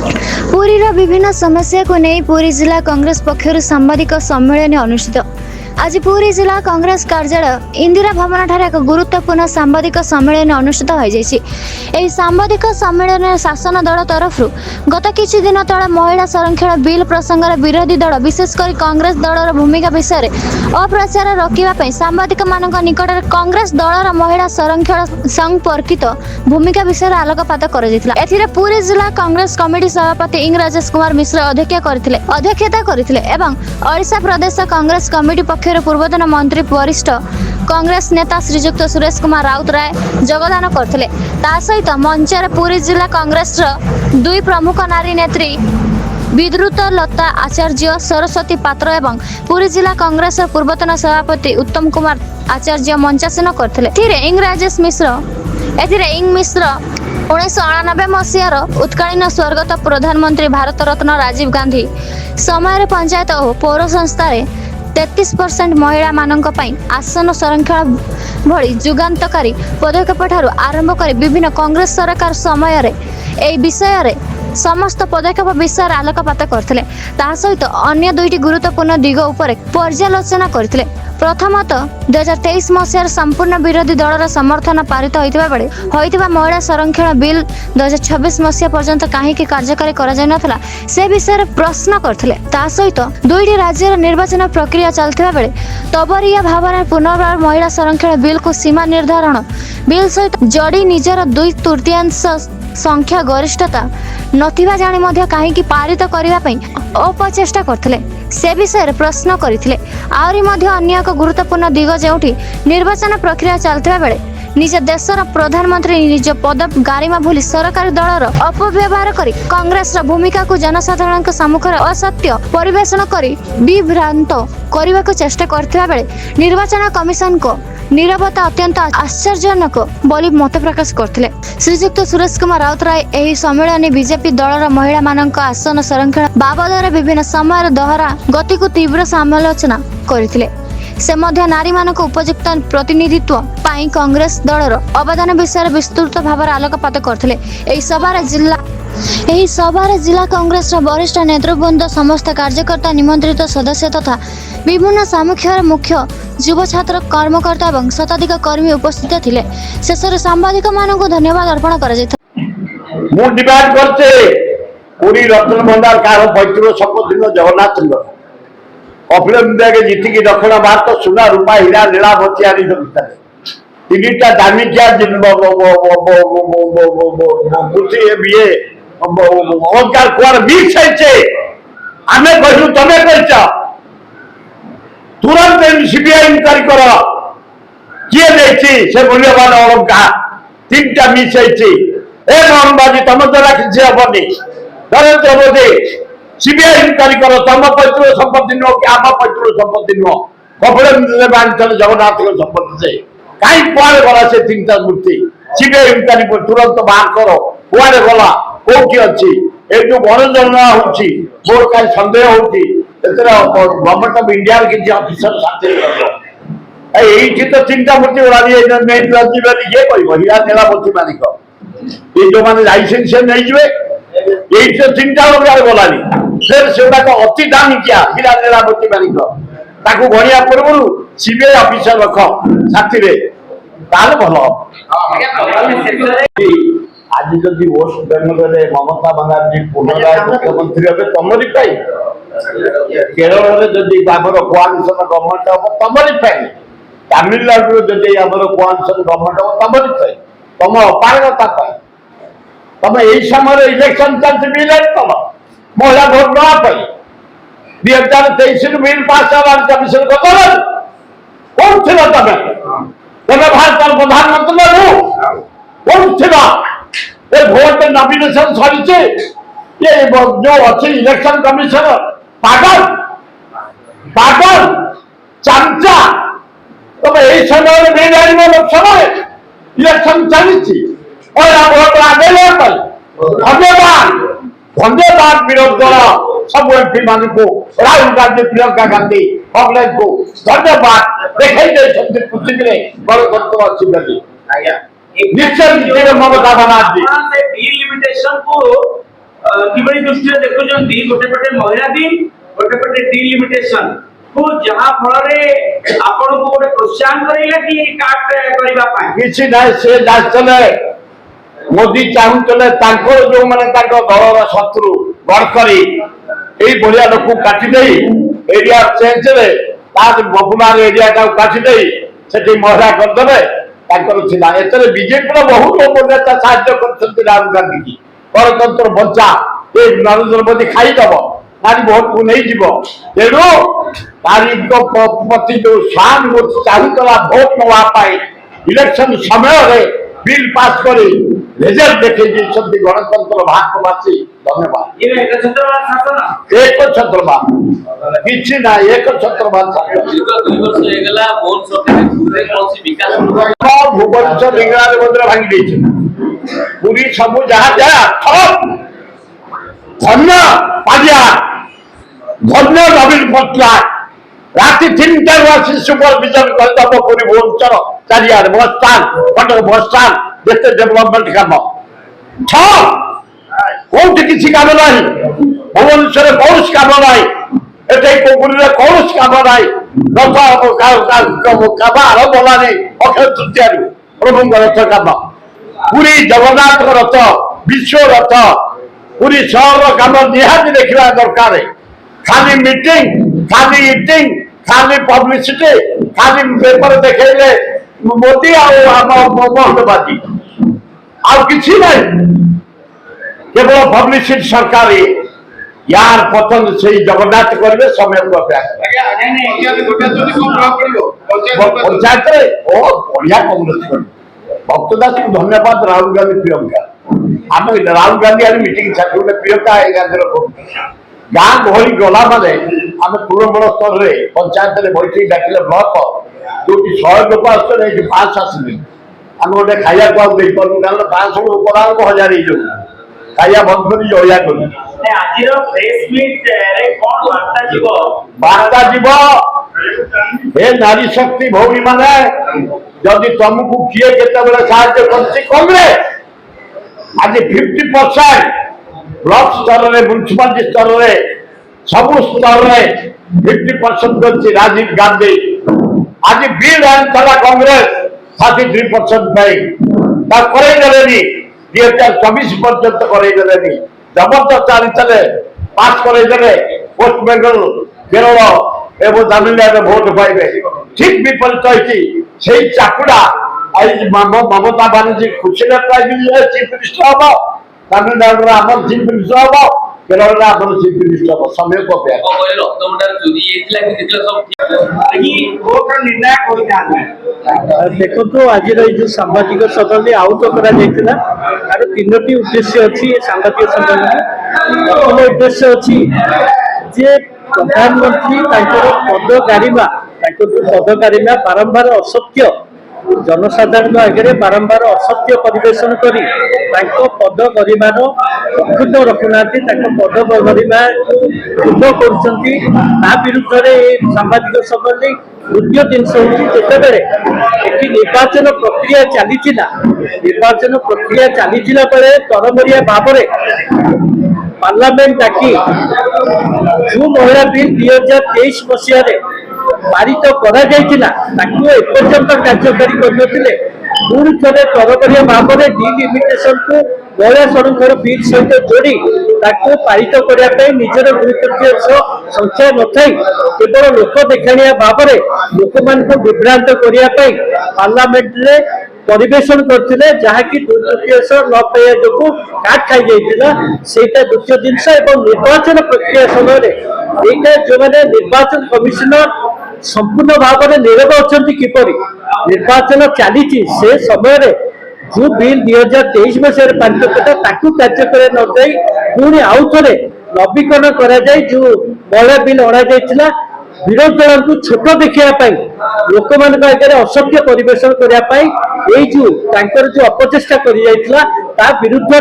पुरीर विभिन्न समस्या को नहीं पुरी जिला कांग्रेस पक्षर सांबादिक सम्मेलन अनुष्ठित। आज पुरी जिला कांग्रेस कार्यालय इंदिरा भवन ठारे एक गुरुत्वपूर्ण सांबादिक सम्मेलन अनुष्ठित हो जाए। सांबादिक सम्मेलन शासन दल तरफ गत किछि दिन तले महिला संरक्षण बिल प्रसंग विरोधी दल विशेषकर कांग्रेस दलर भूमिका विषय अप्रचार रोकने सांबादिक मान निकट कांग्रेस दलर महिला संरक्षण संपर्कित भूमिका विषय आलोकपात कर पुरी जिला कांग्रेस कमिटी सभापति इंग राजेश कुमार मिश्र अध्यक्षता करथिले एवं ओडिशा प्रदेश कांग्रेस कमिटी पक्षर पूर्वतन मंत्री वरिष्ठ कांग्रेस नेता श्रीजुक्त सुरेश कुमार राउतराय योगदान करथिले। ता सहित मंचर पुरी जिला कांग्रेस दुई प्रमुख नारी नेत्री विद्रुत लता आचार्य सरस्वती पात्र एवं पुरी जिला कांग्रेस पूर्वतन सभापति उत्तम कुमार आचार्य मंचासन करथिले। इंग राजेश मिश्र इंग मिश्र 1999 मसीहार उत्कालीन स्वर्गत प्रधानमंत्री भारत रत्न राजीव गांधी समय पंचायत और पौर संस्था 33% महिला मानक पई आसन संरक्षण भली जुगान्तकारी पदक्षेप ठारू आरंभ कर विभिन्न कांग्रेस सरकार समय ए विषय रे समस्त पदक्षेप विषय आलोकपात करथिले। ता सहित अन्य दुईटी गुरुत्वपूर्ण दिग उपरे पर्यालोचना करथिले। प्रथमतः 2023 मसीहार संपूर्ण विरोधी दलर समर्थन पारित होइतिबा महिला संरक्षण बिल 2026 मसीहा पर्यंत कहीं कार्यकारी करा जाय नथला से विषय प्रश्न करथिले। ता सहित दुईटी राज्यर निर्वाचन प्रक्रिया चलथिबा बेले तबरिया भावना पुनर्बार महिला संरक्षण बिल को सीमा निर्धारण बिल सहित जोड़ी निजर 2/3 संख्या गरिष्ठता नथिबा जानि मध्य कहीं पारित करिबा पई अपचेष्टा करथिले से विषय प्रश्न करथिले। आउरी मध्य अन्य एक गुरुत्वपूर्ण दिग जेउठी निर्वाचन प्रक्रिया चलथिबा बेले निज देशर प्रधानमंत्री निज पद गारिमा भूली सरकारी दलर अपव्यवहार करी कांग्रेस भूमिका को जनसाधारण सम्मुख असत्य परिवेषण करी विभ्रांत करने को चेष्टा करथिबा बेले निर्वाचन कमिशन को नीरवता अत्यंत आश्चर्यजनक बोली मत प्रकाश करथिले। श्रीजुक्त सुरेश कुमार राउतराय एही सम्मेलन बीजेपी दलर महिला मानक आसन संरक्षण बाबदर विभिन्न समय दोहरा गति को तीव्र समालोचना करथिले। से मध्य नारी मानक उपयुक्त प्रतिनिधित्व पाई कांग्रेस दलर अवदान विषय विस्तृत भाव आलोकपात करथिले। एही सभार जिला कांग्रेस वरिष्ठ नेतृवृंद समस्त कार्यकर्ता निमंत्रित सदस्य तथा विभिन्न सामुख्यर मुख्य युव छात्र कर्मकर्ता एवं शताधिक कर्मी उपस्थित थिले। शेषर सांबादिक मानक धन्यवाद अर्पण करा मु डिमांड करते पुरी रत्न भंडार कार पैतृ संपत्ति जगन्नाथ कपिल इंडिया के जीतिकी दक्षिण भारत सुना रूपा हीरा लीला मोतियारी तीनटा दामिकिया अलंकार कुआर मिक्स है आम कहलु तमे कह तुरंत सीबीआई इनक्वारी कर किए से मूल्यवान अलंकार तीनटा मिक्स है मोहनबाजी तुम द्वारा किसी हेनी तुरंत हम सीबीआई इनक्वारी कर तुम पैतृ संपत्ति नुह कि आम पैतृ संपत्ति नुह कपिल बांधल जगन्नाथ संपत्ति से कहीं कुआड़े गला से तीनटा मूर्ति सीबीआई इनक्वारी तुरंत बाहर कर कुआड़े गला कौटी अच्छी ये जो गणजना होची मोर कहीं संदेह होची गवर्नमेंट ऑफ इंडिया किसी ऑफिसर साथ ये तो तीनटा मूर्ति ये हीरा नीला मोती मालिक ये जो मैंने लाइसेंस नहीं जुए ये तो तीनटा गलानी फिर से अति दामिकिया हीरा नीला मोती मालिक ताकू गणिया पूर्व सीबीआई ऑफिसर रख साथी भल आज जदि वेस्ट बेंगल ममता बानार्जी पुनराय मुख्यमंत्री हे तमरी पाई केरल जदि कोआलिशन गवर्नमेंट हम तमरी पाई तमिलनाडु जदि कोआलिशन गवर्नमेंट हम तमरी पाई तुम अपारगता पाई तुम यही समय इलेक्शन चलती तुम महिला भोट नापी 2023 बिल पास कमिशन कौन थी तुम भारत प्रधानमंत्री कौन थी भोट नॉमिनेशन सरी ये जो अच्छी इलेक्शन कमिशन पागल पागल चामचा तुम यही समय नहीं जान समय इलेक्शन चली भोट आगे धन्यवाद धन्यवाद विरोध दल सब एमपी मान को राहुल गांधी प्रियंका गांधी कांग्रेस को धन्यवाद देखते खुशी गणतंत्र अच्छी निश्चय ममता बानार्जी लिमिटेशन को किभଳି दृष्टि देखुଛନ୍ତି गोटे पटे महिला बिल गोटे पटे डिलिमिटेशन को जहां फल रे आपन को गोटे प्रोत्साहन करेला कि काट करबा पाए किसी नहीं से जाचले मोदी चाहूले जो मैंने दलर शत्रु गडकरी यही भाया लोक काटिदे एरिया चेंज पपुलर एरिया काटिदे से महिला करदे बीजेपी बहुत उपनेता साहय कर राहुल गांधी की गणतंत्र बचा ये नरेंद्र मोदी खाईदब नारी भोट को नहीं जीव तेणु नारी प्रति जो सहानुभूति चाहूला भोट नापी इलेक्शन समय बिल पास कर रिजल्ट देखे गणतंत्र भारतवासी धन्यवाद एक छत्रवाद किसी ना एक छत्रवाद भुवनेश्वर लिंगराज मंदिर भांगी पूरी सब जहाँ जहाँ धन्य पांड्या धन्य नवीन पट्टनायक राति 3टार आसी सुपरविजन करदब पूरी भुवनेश्वर चारिआड बस स्टाण्ड कटक बस स्टाण्ड जिते डेभलपमेंट काम कौटी किसी काम ना भुवनेश्वर कौन काम ना एपुरी कौन काम ना रथ आरंभ होलानी अक्षय तृतीय प्रभु रथ काम पूरी जगन्नाथ रथ विश्व रथ पूरी शहर काम निहाती देखा दरकार खाली मीटिंग खाली इटिंग खाली पब्लिसिटी खाली पेपर देखेले मोदी आबाजी आ किसी नहीं केवल पब्लिसिटी सरकार यार पतन से जगन्नाथ करेंगे समय को पंचायत बहुत बढ़िया कांग्रेस भक्त दास को धन्यवाद राहुल गांधी प्रियंका आम राहुल गांधी आज मीटिंग छाड़ी प्रियंका गांधी गाँ गहली गला माने आम तृणमूल स्तर में पंचायत बैठक डाकिले ब्लक जो 100 लोक आसते 500 आसले आम गोटे खाया को पार्नु कारण 500 ऊपर 1000 खाया बंद कर जया बार्ता जीव हे नारी शक्ति भौणी माने जदि तुमको किए केते साहाय्य करछि कांग्रेस आज 50% ब्लॉक स्तर में म्युनिसिपालिटी स्तर में सब स्तर में 50% कर राजीव गांधी आज बिल आना कांग्रेस 33% करदेनी 2024 पर्यंत करदेनी जबरदस्त आनी पास करदे वेस्ट बेंगल केरल एवं तमिलनाडु भोट पाइबे ठीक विपरीत से चाकुड़ा ममता बानार्जी खुशी चीफ मिनिस्टर हम तमिलनाडु आम चीफ मिनिस्टर हम केरल आम चीफ मिनिस्टर हम समय को देखो आज जो सांबादिक सम्मेलन आहुत कर 3टी उद्देश्य अच्छी सांबादिक सम्मेलन प्रथम उद्देश्य अच्छी जे प्रधानमंत्री पद गारिमा बारंबार असत्य जनसाधारण आगे बारंबार असत्य परिवेशन कर पद गरिमार अक्षुण्ण रखुना पद गरिमा पूर्ण कर सांबादिक सम्मेलन द्वितीय जिनस होते निर्वाचन प्रक्रिया चली बेले तरमरिया भाव पार्लियामेंट डाकी जो महिला बिल 2023 मसीह पारित एपर्यंत कार्यकारी करते पुणी थे तरबरिया भाव में डिलिमिटेशन को महिला संरक्षण बिल सहित जोड़ी पारित करने निजर गुरुत्व संचय न केवल लोक देखाणिया भाव में लोक मान विभ्रांत करने पार्लियामेंट रे परिवेशन करते जहाँकि 2/3 न पाइबा जो काट खाई जाता द्वितीय जिनस निर्वाचन प्रक्रिया समय यहाँ जो मैंने निर्वाचन कमिशनर संपूर्ण भाव में नीरव अच्छा किपरि निर्वाचन चली से समय जो बिल 2023 मसीह पारित कार्यक्रम न जाई पुणी आउ थे नवीकरण कर जो महिला बिल अणा विरोधी दल को छोट देखा लोक मान आगे असत्य परिवेशन करने जो अपचेषा कर विरुद्ध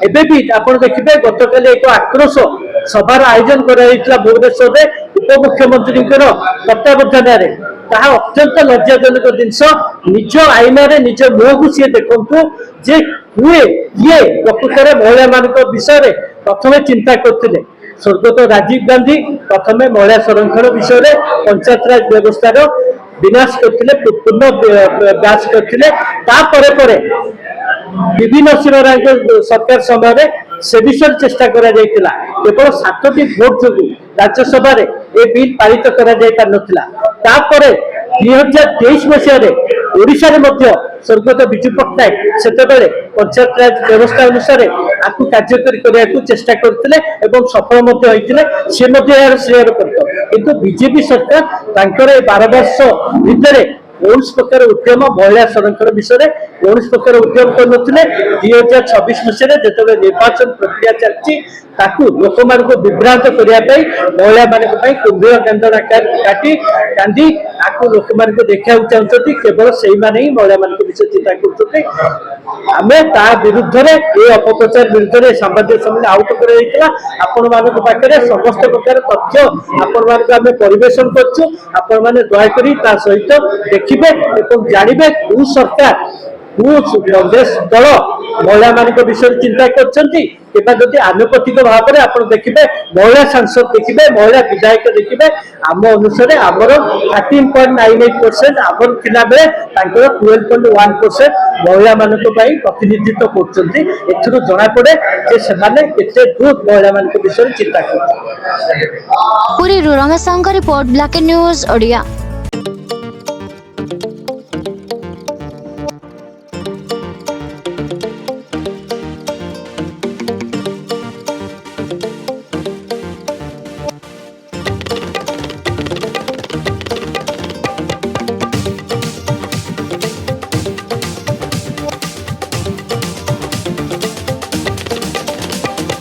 एबे भी आप देखिए गतकाली एक आक्रोश सभार आयोजन कर भुवनेश्वर में उपमुख्यमंत्री तत्वावधान अत्यंत लज्जाजनक जिनस निज आईना निज मुह को सी देखु जे हुए किए प्रकृत में महिला मान विषय प्रथमे चिंता करते स्वर्गत राजीव गांधी प्रथमे महिला संरक्षण विषय में पंचायत राज व्यवस्था विनाश करते पुनर्व्यास करते विभिन्न शिवराज सरकार समय से विषय चेष्टा करा केवल 7टी भोट जो राज्यसभा ए बिल पारित करा तापर 2023 मसीह ओडिशा स्वर्गत विजु पट्टनायक से पंचायत राज व्यवस्था अनुसार आपको कार्यकारी करने को चेष्टा करते सफल यार श्रेय किंतु बीजेपी सरकार 12 वर्ष भितर कौन प्रकार उद्यम महिला संरक्षण विषय कौन प्रकार उद्यम करते 2026 मसीह जो निर्वाचन प्रक्रिया चलती लोक मान विभ्रांत करने महिला मान कुंभीर कांदना काटी कांदी लोक मान देखा चाहते केवल से ही महिला मान विषय चिंता कर विरुद्ध अपप्रचार विरुद्ध सांबादिक सम्मेलन आउट कर समस्त प्रकार तथ्य आपण परिवेशन कर दयाकोरी सहित देखिए जानवे कौ सरकार कांग्रेस दल महिला मान विषय चिंता करदी आनुपातिक भाव में आप देखिए महिला सांसद देखिए महिला विधायक देखिए आम अनुसार आमर 13.98% आमर थिला बेले 12.1% महिला मान प्रतिनिधित्व कर जना पड़े केते दूर महिला मान विषय चिंता कर। Puri Ramesh report black news Odia.